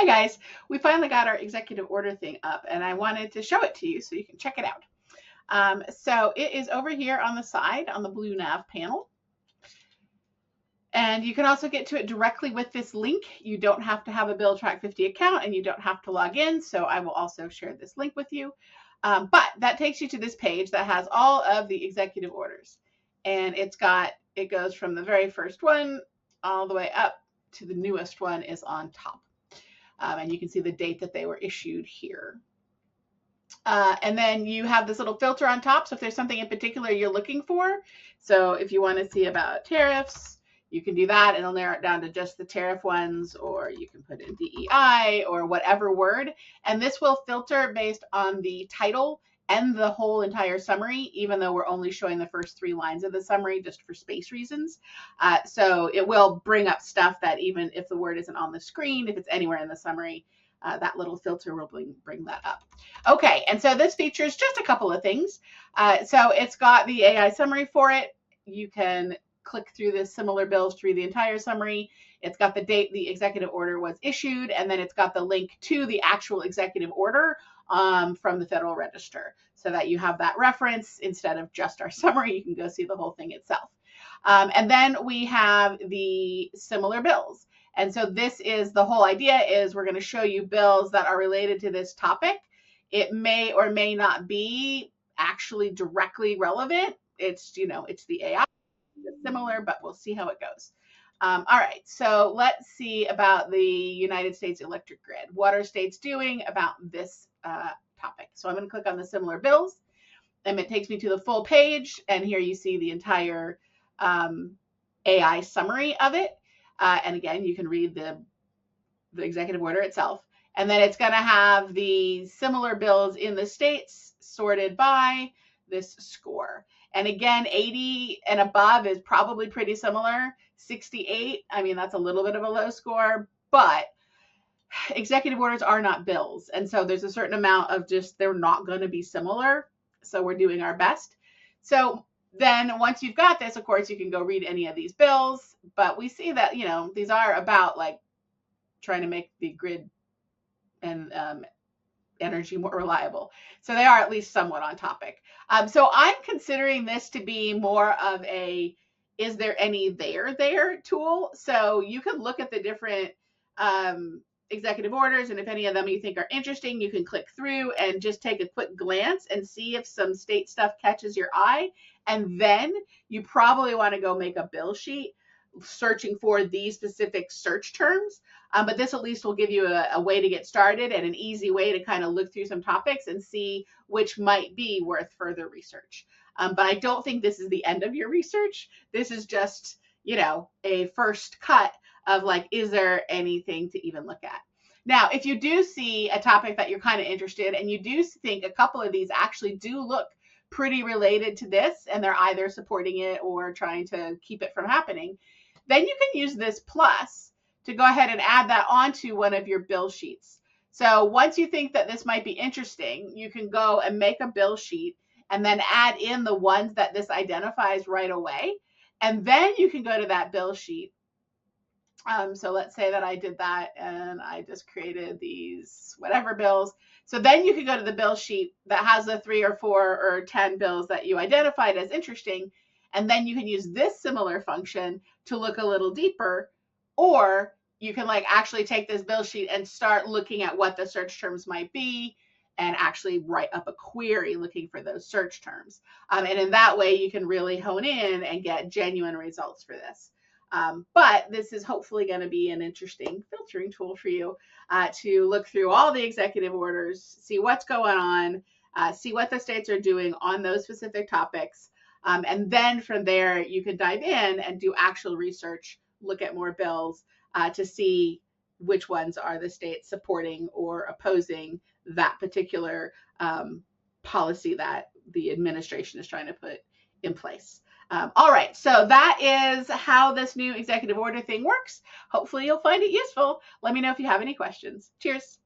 Hi guys, we finally got our executive order thing up and I wanted to show it to you so you can check it out. So it is over here on the side on the blue nav panel. And you can also get to it directly with this link. You don't have to have a BillTrack 50 account and you don't have to log in. So I will also share this link with you. But that takes you to this page that has all of the executive orders. And it goes from the very first one all the way up to the newest one is on top. And you can see the date that they were issued here. And then you have this little filter on top. So if there's something in particular you're looking for, so if you want to see about tariffs, you can do that. It'll narrow it down to just the tariff ones, or you can put in DEI or whatever word. And this will filter based on the title and the whole entire summary, even though we're only showing the first 3 lines of the summary just for space reasons. So it will bring up stuff that even if the word isn't on the screen, if it's anywhere in the summary, that little filter will bring that up. Okay, and so this features just a couple of things. So it's got the AI summary for it. You can click through this similar bills to read the entire summary. It's got the date the executive order was issued, and then it's got the link to the actual executive order from the Federal Register, so that you have that reference instead of just our summary. You can go see the whole thing itself. And then we have the similar bills. And so this is the whole idea is we're going to show you bills that are related to this topic. It may or may not be actually directly relevant. It's the AI. It's similar, but we'll see how it goes. All right, so let's see about the United States electric grid. What are states doing about this topic? So I'm going to click on the similar bills, and it takes me to the full page, and here you see the entire AI summary of it. And again, you can read the executive order itself. And then it's going to have the similar bills in the states sorted by this score. And again, 80 and above is probably pretty similar. 68, I mean, that's a little bit of a low score, but executive orders are not bills. And so there's a certain amount of just, they're not going to be similar. So we're doing our best. So then once you've got this, of course, you can go read any of these bills, but we see that, these are about like trying to make the grid and energy more reliable. So they are at least somewhat on topic. So I'm considering this to be more of a, is there any there tool? So you can look at the different executive orders, and if any of them you think are interesting, you can click through and just take a quick glance and see if some state stuff catches your eye. And then you probably want to go make a bill sheet searching for these specific search terms. But this at least will give you a way to get started and an easy way to kind of look through some topics and see which might be worth further research. But I don't think this is the end of your research. This is just, a first cut of like, is there anything to even look at? Now, if you do see a topic that you're kind of interested in, and you do think a couple of these actually do look pretty related to this, and they're either supporting it or trying to keep it from happening, then you can use this plus to go ahead and add that onto one of your bill sheets. So once you think that this might be interesting, you can go and make a bill sheet and then add in the ones that this identifies right away. And then you can go to that bill sheet. So let's say that I did that and I just created these whatever bills. So then you can go to the bill sheet that has the 3 or 4 or 10 bills that you identified as interesting. And then you can use this similar function to look a little deeper, or you can actually take this bill sheet and start looking at what the search terms might be and actually write up a query looking for those search terms. And in that way, you can really hone in and get genuine results for this. But this is hopefully going to be an interesting filtering tool for you to look through all the executive orders, see what's going on, see what the states are doing on those specific topics. And then from there, you can dive in and do actual research, look at more bills to see which ones are the states supporting or opposing that particular policy that the administration is trying to put in place. All right, so that is how this new executive order thing works. Hopefully you'll find it useful. Let me know if you have any questions. Cheers.